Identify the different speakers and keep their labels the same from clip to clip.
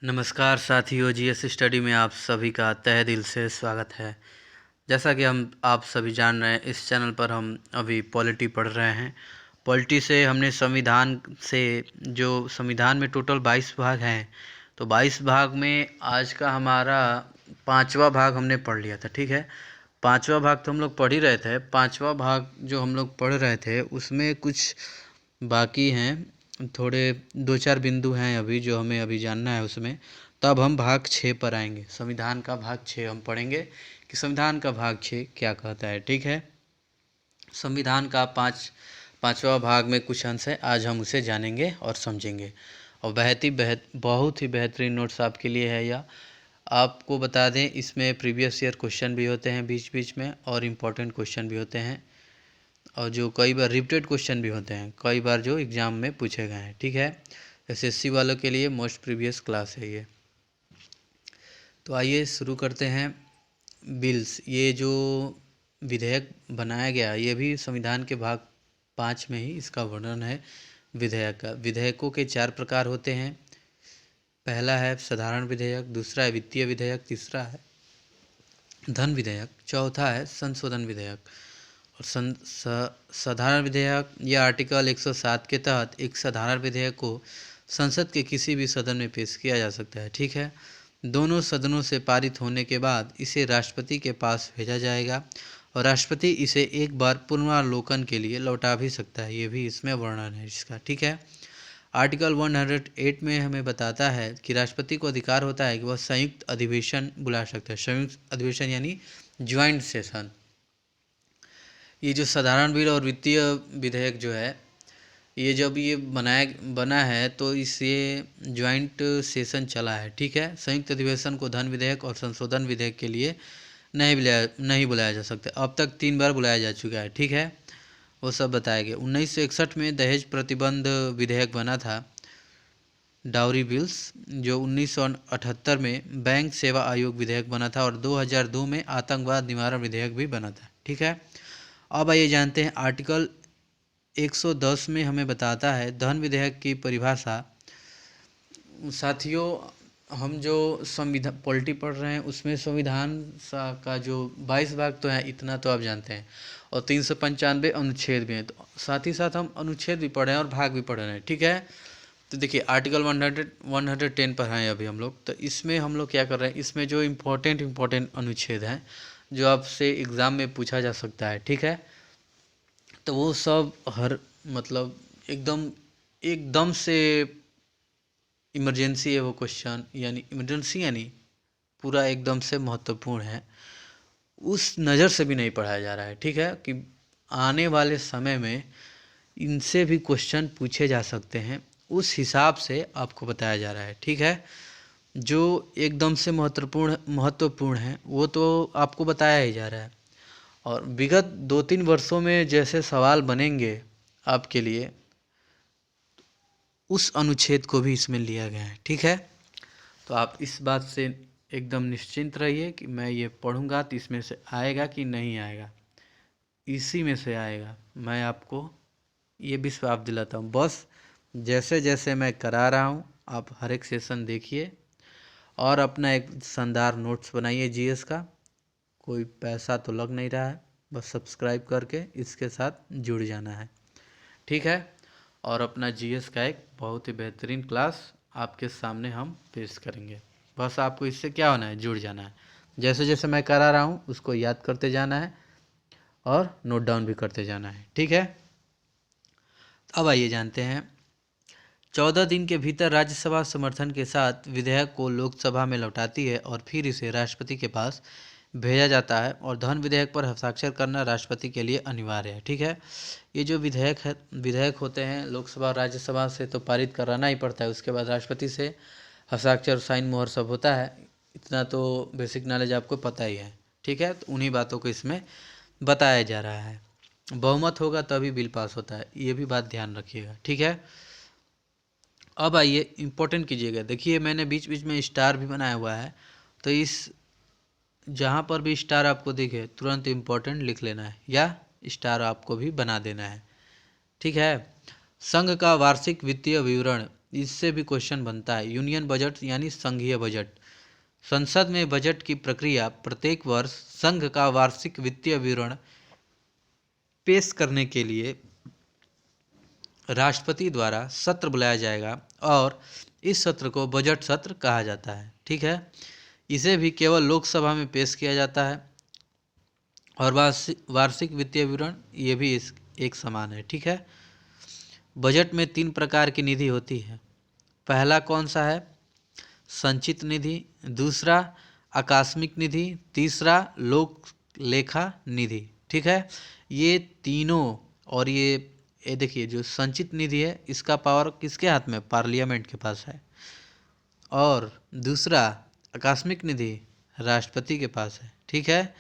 Speaker 1: नमस्कार साथियों, GS study में आप सभी का तहे दिल से स्वागत है। जैसा कि हम आप सभी जान रहे हैं, इस चैनल पर हम अभी पॉलिटी पढ़ रहे हैं। पॉलिटी से हमने संविधान से जो संविधान में टोटल 22 भाग हैं, तो 22 भाग में आज का हमारा 5वां भाग हमने पढ़ लिया था। ठीक है, 5वां भाग तो हम लोग पढ़ ही रहे थे। 5वां भाग जो हम लोग पढ़ रहे थे उसमें कुछ बाकी हैं, थोड़े 2-4 बिंदु हैं अभी जो हमें अभी जानना है उसमें। तब हम भाग 6 पर आएंगे। संविधान का भाग 6 हम पढ़ेंगे कि संविधान का भाग 6 क्या कहता है। ठीक है, संविधान का पाँचवा भाग में कुछ अंश है, आज हम उसे जानेंगे और समझेंगे। और बहुत ही बेहतरीन नोट्स आपके लिए है। या आपको बता दें, इसमें प्रीवियस ईयर क्वेश्चन भी होते हैं बीच बीच में, और इम्पोर्टेंट क्वेश्चन भी होते हैं, और जो कई बार रिपीटेड क्वेश्चन भी होते हैं, कई बार जो एग्ज़ाम में पूछे गए हैं। ठीक है, एसएससी वालों के लिए मोस्ट प्रीवियस क्लास है ये। तो आइए शुरू करते हैं। बिल्स, ये जो विधेयक बनाया गया, ये भी संविधान के भाग 5 में ही इसका वर्णन है। विधेयक का, विधेयकों के 4 प्रकार होते हैं। पहला है साधारण विधेयक, दूसरा है वित्तीय विधेयक, तीसरा है धन विधेयक, चौथा है संशोधन विधेयक। और साधारण विधेयक या आर्टिकल 107 के तहत एक साधारण विधेयक को संसद के किसी भी सदन में पेश किया जा सकता है। ठीक है, दोनों सदनों से पारित होने के बाद इसे राष्ट्रपति के पास भेजा जाएगा, और राष्ट्रपति इसे एक बार पुनर्वलोकन के लिए लौटा भी सकता है। ये भी इसमें वर्णन है इसका। ठीक है, आर्टिकल 108 में हमें बताता है कि राष्ट्रपति को अधिकार होता है कि वह संयुक्त अधिवेशन बुला सकता है। संयुक्त अधिवेशन यानी ज्वाइंट सेशन। ये जो साधारण बिल और वित्तीय विधेयक जो है, ये जब ये बना है तो इसे ज्वाइंट सेशन चला है। ठीक है, संयुक्त अधिवेशन को धन विधेयक और संशोधन विधेयक के लिए नहीं बुलाया जा सकता। अब तक 3 बार बुलाया जा चुका है। ठीक है, वो सब बताया गया। 1961 में दहेज प्रतिबंध विधेयक बना था, डाउरी बिल्स। जो 1978 में बैंक सेवा आयोग विधेयक बना था, और 2002 में आतंकवाद निवारण विधेयक भी बना था। ठीक है, अब आइए जानते हैं आर्टिकल 110 में हमें बताता है धन विधेयक की परिभाषा। साथियों, हम जो संविधान पॉलिटी पढ़ रहे हैं उसमें संविधान का जो 22 भाग तो है, इतना तो आप जानते हैं, और 395 अनुच्छेद भी हैं। तो साथ ही साथ हम अनुच्छेद भी पढ़ रहे हैं और भाग भी पढ़ रहे हैं। ठीक है, तो देखिए आर्टिकल 110 पर हैं अभी हम लोग। तो इसमें हम लोग क्या कर रहे हैं, इसमें जो इम्पोर्टेंट अनुच्छेद हैं जो आपसे एग्ज़ाम में पूछा जा सकता है। ठीक है, तो वो सब मतलब एकदम से इमरजेंसी है वो क्वेश्चन, यानी इमरजेंसी यानी पूरा एकदम से महत्वपूर्ण है, उस नज़र से भी नहीं पढ़ाया जा रहा है। ठीक है, कि आने वाले समय में इनसे भी क्वेश्चन पूछे जा सकते हैं, उस हिसाब से आपको बताया जा रहा है। ठीक है, जो एकदम से महत्वपूर्ण है वो तो आपको बताया ही जा रहा है, और विगत 2-3 वर्षों में जैसे सवाल बनेंगे आपके लिए, उस अनुच्छेद को भी इसमें लिया गया है। ठीक है, तो आप इस बात से एकदम निश्चिंत रहिए कि मैं ये पढ़ूंगा तो इसमें से आएगा कि नहीं आएगा, इसी में से आएगा। मैं आपको ये विश्वास दिलाता हूँ। बस जैसे जैसे मैं करा रहा हूँ, आप हर एक सेशन देखिए और अपना एक शानदार नोट्स बनाइए जीएस का। कोई पैसा तो लग नहीं रहा है, बस सब्सक्राइब करके इसके साथ जुड़ जाना है। ठीक है, और अपना जीएस का एक बहुत ही बेहतरीन क्लास आपके सामने हम पेश करेंगे। बस आपको इससे क्या होना है, जुड़ जाना है। जैसे जैसे मैं करा रहा हूँ उसको याद करते जाना है और नोट डाउन भी करते जाना है। ठीक है, अब आइए जानते हैं। 14 दिन के भीतर राज्यसभा समर्थन के साथ विधेयक को लोकसभा में लौटाती है, और फिर इसे राष्ट्रपति के पास भेजा जाता है, और धन विधेयक पर हस्ताक्षर करना राष्ट्रपति के लिए अनिवार्य है। ठीक है, ये जो विधेयक होते हैं लोकसभा और राज्यसभा से तो पारित कराना ही पड़ता है, उसके बाद राष्ट्रपति से हस्ताक्षर, साइन, मोहर सब होता है। इतना तो बेसिक नॉलेज आपको पता ही है। ठीक है, तो उन्हीं बातों को इसमें बताया जा रहा है। बहुमत होगा तभी बिल पास होता है, ये भी बात ध्यान रखिएगा। ठीक है, अब आइए इम्पोर्टेंट कीजिएगा। देखिए मैंने बीच बीच में स्टार भी बनाया हुआ है, तो इस जहाँ पर भी स्टार आपको दिखे तुरंत इम्पोर्टेंट लिख लेना है, या स्टार आपको भी बना देना है। ठीक है, संघ का वार्षिक वित्तीय विवरण इससे भी क्वेश्चन बनता है। यूनियन बजट यानी संघीय बजट। संसद में बजट की प्रक्रिया प्रत्येक वर्ष संघ का वार्षिक वित्तीय विवरण पेश करने के लिए राष्ट्रपति द्वारा सत्र बुलाया जाएगा और इस सत्र को बजट सत्र कहा जाता है। ठीक है, इसे भी केवल लोकसभा में पेश किया जाता है। और वार्षिक वित्तीय विवरण ये भी इस एक समान है। ठीक है, बजट में 3 प्रकार की निधि होती है। पहला कौन सा है? संचित निधि, दूसरा आकस्मिक निधि, तीसरा लोक लेखा निधि। ठीक है, ये तीनों। और ये देखिए, जो संचित निधि है इसका पावर किसके हाथ में? पार्लियामेंट के पास है। और दूसरा आकस्मिक निधि राष्ट्रपति के पास है। ठीक है,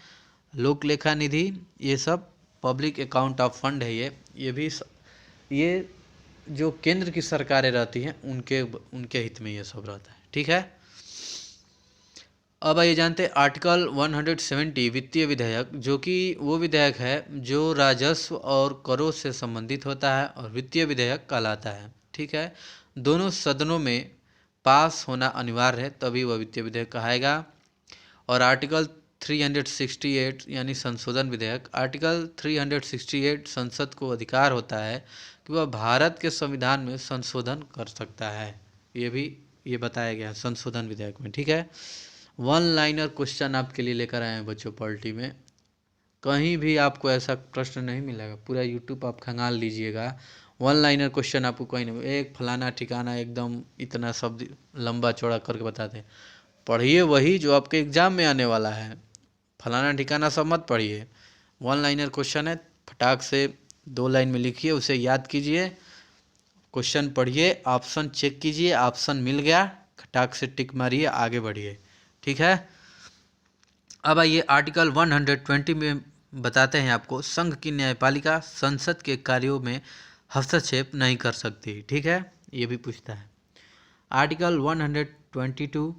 Speaker 1: लोक लेखा निधि ये सब पब्लिक अकाउंट ऑफ फंड है। ये जो केंद्र की सरकारें रहती हैं उनके हित में ये सब रहता है। ठीक है, अब आइए जानते हैं आर्टिकल 170 वित्तीय विधेयक, जो कि वो विधेयक है जो राजस्व और करों से संबंधित होता है और वित्तीय विधेयक कहलाता है। ठीक है, दोनों सदनों में पास होना अनिवार्य है, तभी वह वित्तीय विधेयक कहाएगा। और आर्टिकल 368 यानी संशोधन विधेयक। आर्टिकल 368 संसद को अधिकार होता है कि वह भारत के संविधान में संशोधन कर सकता है। ये बताया गया है संशोधन विधेयक में। ठीक है, 1 लाइनर क्वेश्चन आपके लिए लेकर आए हैं बच्चों पॉलिटी में। कहीं भी आपको ऐसा प्रश्न नहीं मिलेगा, पूरा यूट्यूब आप खंगाल लीजिएगा, 1 लाइनर क्वेश्चन आपको कहीं नहीं, एक फलाना ठिकाना एकदम इतना शब्द लंबा चौड़ा करके बताते हैं। पढ़िए वही जो आपके एग्जाम में आने वाला है, फलाना ठिकाना सब मत पढ़िए। 1 लाइनर क्वेश्चन है, फटाक से 2 लाइन में लिखिए, उसे याद कीजिए, क्वेश्चन पढ़िए, ऑप्शन चेक कीजिए, ऑप्शन मिल गया फटाक से टिक मारिए, आगे बढ़िए। ठीक है, अब आइए आर्टिकल 120 में बताते हैं आपको, संघ की न्यायपालिका संसद के कार्यों में हस्तक्षेप नहीं कर सकती। ठीक है, ये भी पूछता है। आर्टिकल 122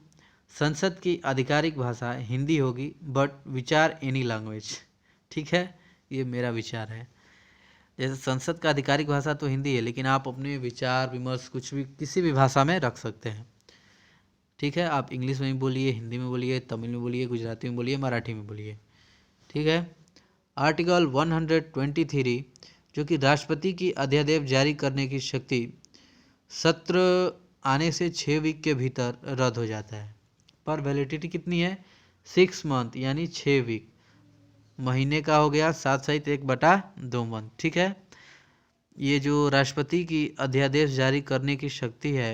Speaker 1: संसद की आधिकारिक भाषा हिंदी होगी, बट विचार एनी लैंग्वेज। ठीक है, ये मेरा विचार है। जैसे संसद का आधिकारिक भाषा तो हिंदी है, लेकिन आप अपने विचार विमर्श कुछ भी किसी भी भाषा में रख सकते हैं। ठीक है, आप इंग्लिश में भी बोलिए, हिंदी में बोलिए, तमिल में बोलिए, गुजराती में बोलिए, मराठी में बोलिए। ठीक है, आर्टिकल 123 जो कि राष्ट्रपति की अध्यादेश जारी करने की शक्ति सत्र आने से 6 वीक के भीतर रद्द हो जाता है। पर वैलिडिटी कितनी है? 6 मंथ यानी 6 वीक। महीने का हो गया 7/1/2 मंथ। ठीक है, ये जो राष्ट्रपति की अध्यादेश जारी करने की शक्ति है,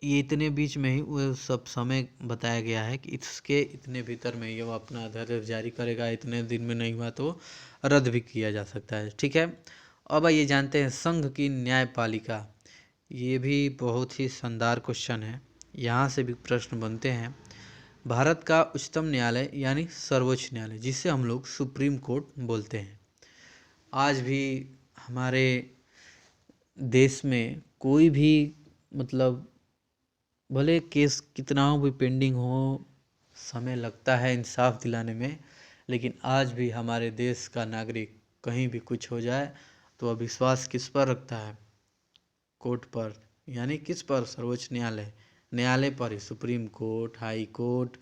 Speaker 1: ये इतने बीच में ही वो सब समय बताया गया है कि इसके इतने भीतर में ये वो अपना अध्यादेश जारी करेगा, इतने दिन में नहीं हुआ तो रद्द भी किया जा सकता है। ठीक है, अब ये जानते हैं संघ की न्यायपालिका। ये भी बहुत ही शानदार क्वेश्चन है, यहाँ से भी प्रश्न बनते हैं। भारत का उच्चतम न्यायालय यानी सर्वोच्च न्यायालय, जिसे हम लोग सुप्रीम कोर्ट बोलते हैं, आज भी हमारे देश में कोई भी मतलब भले केस कितना भी पेंडिंग हो, समय लगता है इंसाफ दिलाने में, लेकिन आज भी हमारे देश का नागरिक कहीं भी कुछ हो जाए तो वह विश्वास किस पर रखता है? कोर्ट पर, यानी किस पर? सर्वोच्च न्यायालय पर ही, सुप्रीम कोर्ट, हाई कोर्ट,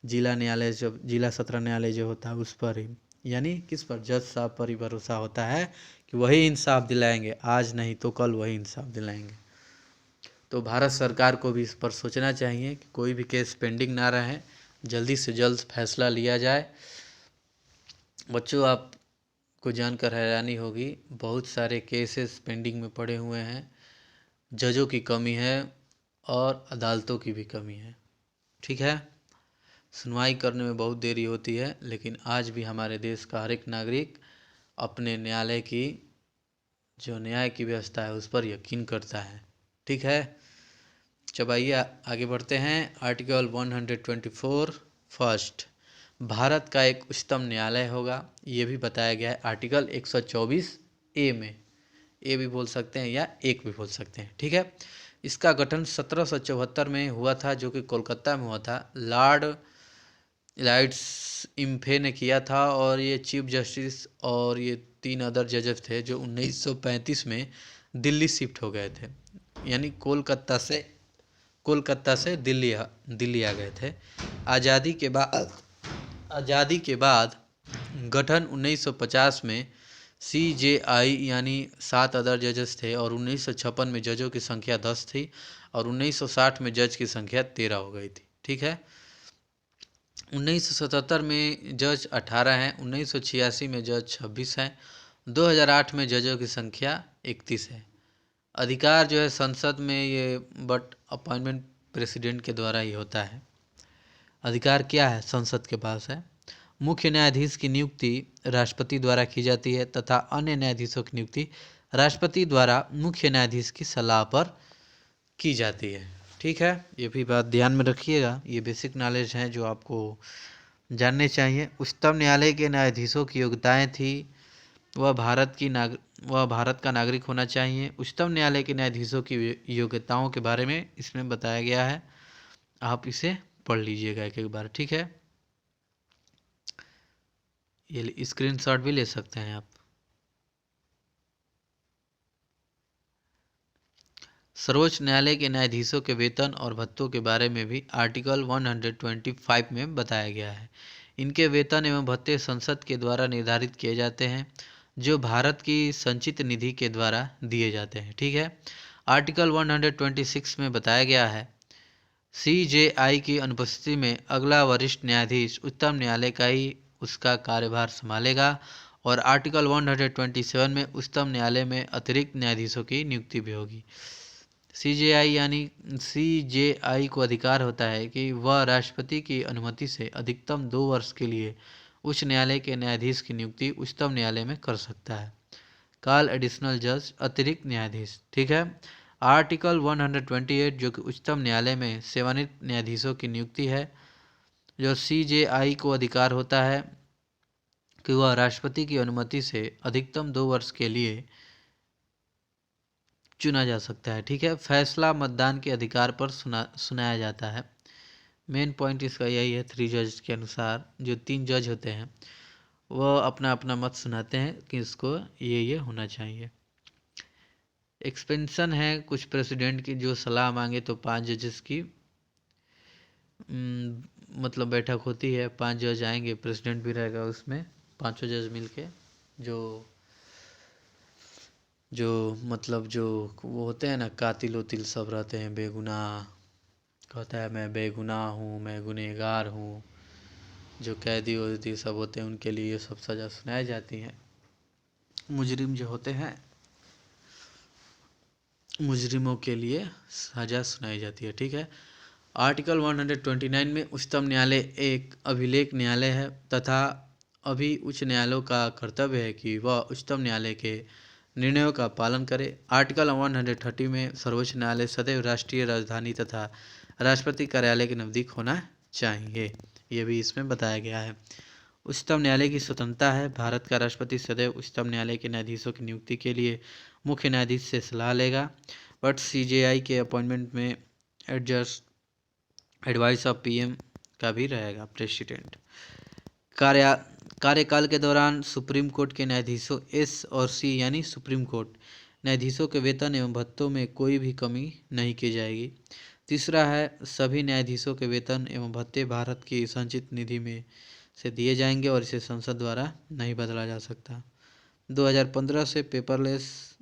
Speaker 1: जिला न्यायालय, जब जिला सत्र न्यायालय जो होता है उस पर ही, यानी किस पर? जज साहब पर ही भरोसा होता है कि वही इंसाफ दिलाएंगे, आज नहीं तो कल वही इंसाफ दिलाएंगे। तो भारत सरकार को भी इस पर सोचना चाहिए कि कोई भी केस पेंडिंग ना रहे, जल्दी से जल्द फैसला लिया जाए। बच्चों, आपको जानकर हैरानी होगी, बहुत सारे केसेस पेंडिंग में पड़े हुए हैं, जजों की कमी है और अदालतों की भी कमी है। ठीक है, सुनवाई करने में बहुत देरी होती है, लेकिन आज भी हमारे देश का हर एक नागरिक अपने न्यायालय की, जो न्याय की व्यवस्था है उस पर यकीन करता है। ठीक है, जब आइए आगे बढ़ते हैं। आर्टिकल 124 फर्स्ट, भारत का एक उच्चतम न्यायालय होगा, ये भी बताया गया है आर्टिकल 124A में। ए भी बोल सकते हैं या एक भी बोल सकते हैं। ठीक है, इसका गठन 1774 में हुआ था, जो कि कोलकाता में हुआ था। लॉर्ड लाइट्स इम्फे ने किया था, और ये चीफ जस्टिस और ये 3 अदर जजेस थे जो 1935 में दिल्ली शिफ्ट हो गए थे, यानी कोलकाता से दिल्ली आ गए थे। आज़ादी के बाद गठन 1950 में CJI यानी 7 अदर जजेस थे, और 1956 में जजों की संख्या 10 थी, और 1960 में जज की संख्या 13 हो गई थी। ठीक है। 1977 में जज 18 हैं, 1986 में जज 26 हैं, 2008 में जजों की संख्या 31 है। अधिकार जो है संसद में ये बट अपॉइंटमेंट प्रेसिडेंट के द्वारा ही होता है। अधिकार क्या है संसद के पास है? मुख्य न्यायाधीश की नियुक्ति राष्ट्रपति द्वारा की जाती है तथा अन्य न्यायाधीशों की नियुक्ति राष्ट्रपति द्वारा मुख्य न्यायाधीश की सलाह पर की जाती है। ठीक है, ये भी बात ध्यान में रखिएगा। ये बेसिक नॉलेज है जो आपको जानने चाहिए। उच्चतम न्यायालय के न्यायाधीशों की योग्यताएं थी, वह भारत का नागरिक होना चाहिए। उच्चतम न्यायालय के न्यायाधीशों की योग्यताओं के बारे में इसमें बताया गया है, आप इसे पढ़ लीजिएगा एक बार। ठीक है, ये स्क्रीनशॉट भी ले सकते हैं आप। सर्वोच्च न्यायालय के न्यायाधीशों के वेतन और भत्तों के बारे में भी आर्टिकल 125 में बताया गया है। इनके वेतन एवं भत्ते संसद के द्वारा निर्धारित किए जाते हैं, जो भारत की संचित निधि के द्वारा दिए जाते हैं। ठीक है। आर्टिकल 126 में बताया गया है, CJI की अनुपस्थिति में अगला वरिष्ठ न्यायाधीश उच्चतम न्यायालय का ही उसका कार्यभार संभालेगा, और आर्टिकल 127 में उच्चतम न्यायालय में अतिरिक्त न्यायाधीशों की नियुक्ति भी होगी। CJI को अधिकार होता है कि वह राष्ट्रपति की अनुमति से अधिकतम 2 वर्ष के लिए उच्च न्यायालय के न्यायाधीश की नियुक्ति उच्चतम न्यायालय में कर सकता है। कॉल एडिशनल जज, अतिरिक्त न्यायाधीश। ठीक है। आर्टिकल 128 जो कि उच्चतम न्यायालय में सेवानिवृत्त न्यायाधीशों की नियुक्ति है, जो CJI को अधिकार होता है कि वह राष्ट्रपति की अनुमति से अधिकतम 2 वर्ष के लिए चुना जा सकता है। ठीक है। फैसला मतदान के अधिकार पर सुनाया जाता है। मेन पॉइंट इसका यही है, 3 जज के अनुसार जो 3 जज होते हैं वह अपना अपना मत सुनाते हैं कि इसको ये होना चाहिए। एक्सपेंशन है कुछ प्रेसिडेंट की, जो सलाह मांगे तो 5 जजेस की मतलब बैठक होती है, 5 जज आएंगे, प्रेसिडेंट भी रहेगा उसमें, 5 जज मिलके जो मतलब जो वो होते हैं ना, कातिल वतिल सब रहते हैं, बेगुनाह, कहता है मैं बेगुनाह हूँ, मैं गुनहगार हूँ, जो कैदी वैदी सब होते हैं उनके लिए ये सब सज़ा सुनाई जाती है। मुजरिम जो होते हैं, मुजरिमों के लिए सज़ा सुनाई जाती है। ठीक है। आर्टिकल 129 में उच्चतम न्यायालय एक अभिलेख न्यायालय है तथा अभी उच्च न्यायालयों का कर्तव्य है कि वह उच्चतम न्यायालय के निर्णयों का पालन करे। आर्टिकल 130 में सर्वोच्च न्यायालय सदैव राष्ट्रीय राजधानी तथा राष्ट्रपति कार्यालय के नज़दीक होना चाहिए, ये भी इसमें बताया गया है। उच्चतम न्यायालय की स्वतंत्रता है। भारत का राष्ट्रपति सदैव उच्चतम न्यायालय के न्यायाधीशों की नियुक्ति के लिए मुख्य न्यायाधीश से सलाह लेगा, बट CJI के अपॉइंटमेंट में एडवाइस ऑफ PM का भी रहेगा प्रेसिडेंट। कार्यकाल के दौरान सुप्रीम कोर्ट के न्यायाधीशों S और C यानी सुप्रीम कोर्ट न्यायाधीशों के वेतन एवं भत्तों में कोई भी कमी नहीं की जाएगी। तीसरा है, सभी न्यायाधीशों के वेतन एवं भत्ते भारत की संचित निधि में से दिए जाएंगे और इसे संसद द्वारा नहीं बदला जा सकता। 2015 से पेपरलेस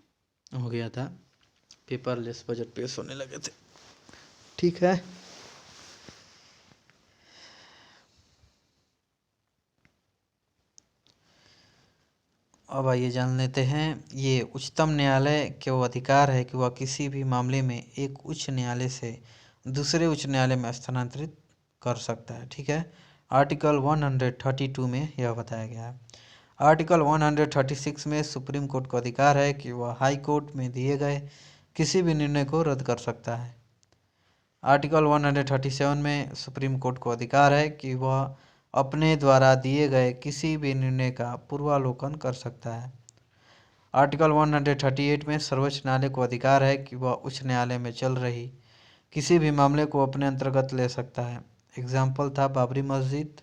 Speaker 1: हो गया था, पेपरलेस बजट पेश होने लगे थे। ठीक है। अब आइए जान लेते हैं, ये उच्चतम न्यायालय के वो अधिकार है कि वह किसी भी मामले में एक उच्च न्यायालय से दूसरे उच्च न्यायालय में स्थानांतरित कर सकता है। ठीक है। आर्टिकल 132 में यह बताया गया है। आर्टिकल 136 में सुप्रीम कोर्ट को अधिकार है कि वह हाई कोर्ट में दिए गए किसी भी निर्णय को रद्द कर सकता है। आर्टिकल 137 में सुप्रीम कोर्ट को अधिकार है कि वह अपने द्वारा दिए गए किसी भी निर्णय का पूर्वावलोकन कर सकता है। आर्टिकल 138 में सर्वोच्च न्यायालय को अधिकार है कि वह उच्च न्यायालय में चल रही किसी भी मामले को अपने अंतर्गत ले सकता है। एग्जाम्पल था बाबरी मस्जिद,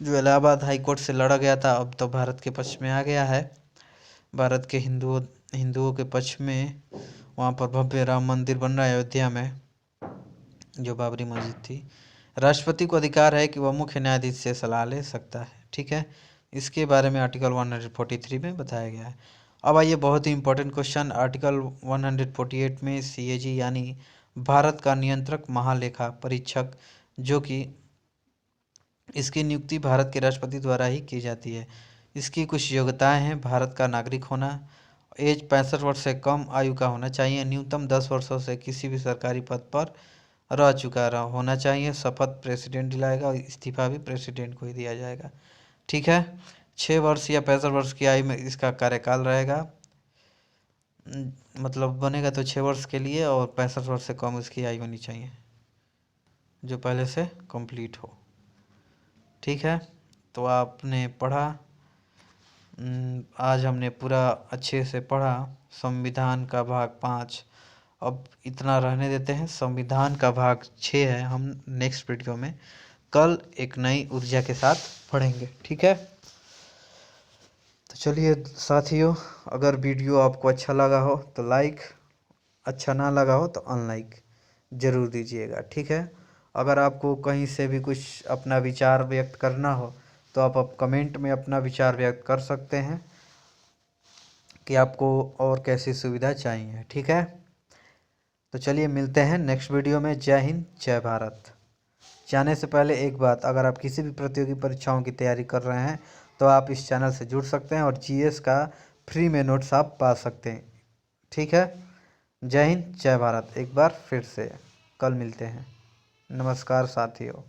Speaker 1: जो इलाहाबाद हाई कोर्ट से लड़ा गया था, अब तो भारत के पक्ष में आ गया है। भारत के हिंदुओं के पक्ष में वहाँ पर भव्य राम मंदिर बन रहा है अयोध्या में, जो बाबरी मस्जिद थी। राष्ट्रपति को अधिकार है कि वह मुख्य न्यायाधीश से सलाह ले सकता है, ठीक है। इसके बारे में आर्टिकल 143 में बताया गया है। अब आइए बहुत ही इंपॉर्टेंट क्वेश्चन, आर्टिकल 148 में सीएजी यानी भारत का नियंत्रक महालेखा परीक्षक, जो कि इसकी नियुक्ति भारत के राष्ट्रपति द्वारा ही की जाती है। इसकी कुछ योग्यताएं हैं: भारत का नागरिक होना, एज 65 वर्ष से कम आयु का होना चाहिए, न्यूनतम 10 वर्षों से किसी भी सरकारी पद पर रह चुका होना चाहिए, शपथ प्रेसिडेंट दिलाएगा और इस्तीफा भी प्रेसिडेंट को ही दिया जाएगा, ठीक है। 6 वर्ष या 65 वर्ष की आयु में इसका कार्यकाल रहेगा, मतलब बनेगा तो 6 वर्ष के लिए, और 65 वर्ष से कम इसकी आयु होनी चाहिए जो पहले से कंप्लीट हो, ठीक है। तो आपने पढ़ा, आज हमने पूरा अच्छे से पढ़ा संविधान का भाग 5। अब इतना रहने देते हैं, संविधान का भाग 6 है, हम नेक्स्ट वीडियो में कल एक नई ऊर्जा के साथ पढ़ेंगे, ठीक है। तो चलिए साथियों, अगर वीडियो आपको अच्छा लगा हो तो लाइक, अच्छा ना लगा हो तो अनलाइक ज़रूर दीजिएगा, ठीक है। अगर आपको कहीं से भी कुछ अपना विचार व्यक्त करना हो तो आप कमेंट में अपना विचार व्यक्त कर सकते हैं कि आपको और कैसी सुविधा चाहिए, ठीक है। तो चलिए मिलते हैं नेक्स्ट वीडियो में। जय हिंद, जय भारत। जाने से पहले एक बात, अगर आप किसी भी प्रतियोगी परीक्षाओं की तैयारी कर रहे हैं तो आप इस चैनल से जुड़ सकते हैं और जीएस का फ्री में नोट्स आप पा सकते हैं, ठीक है। जय हिंद, जय भारत। एक बार फिर से कल मिलते हैं। नमस्कार साथियों।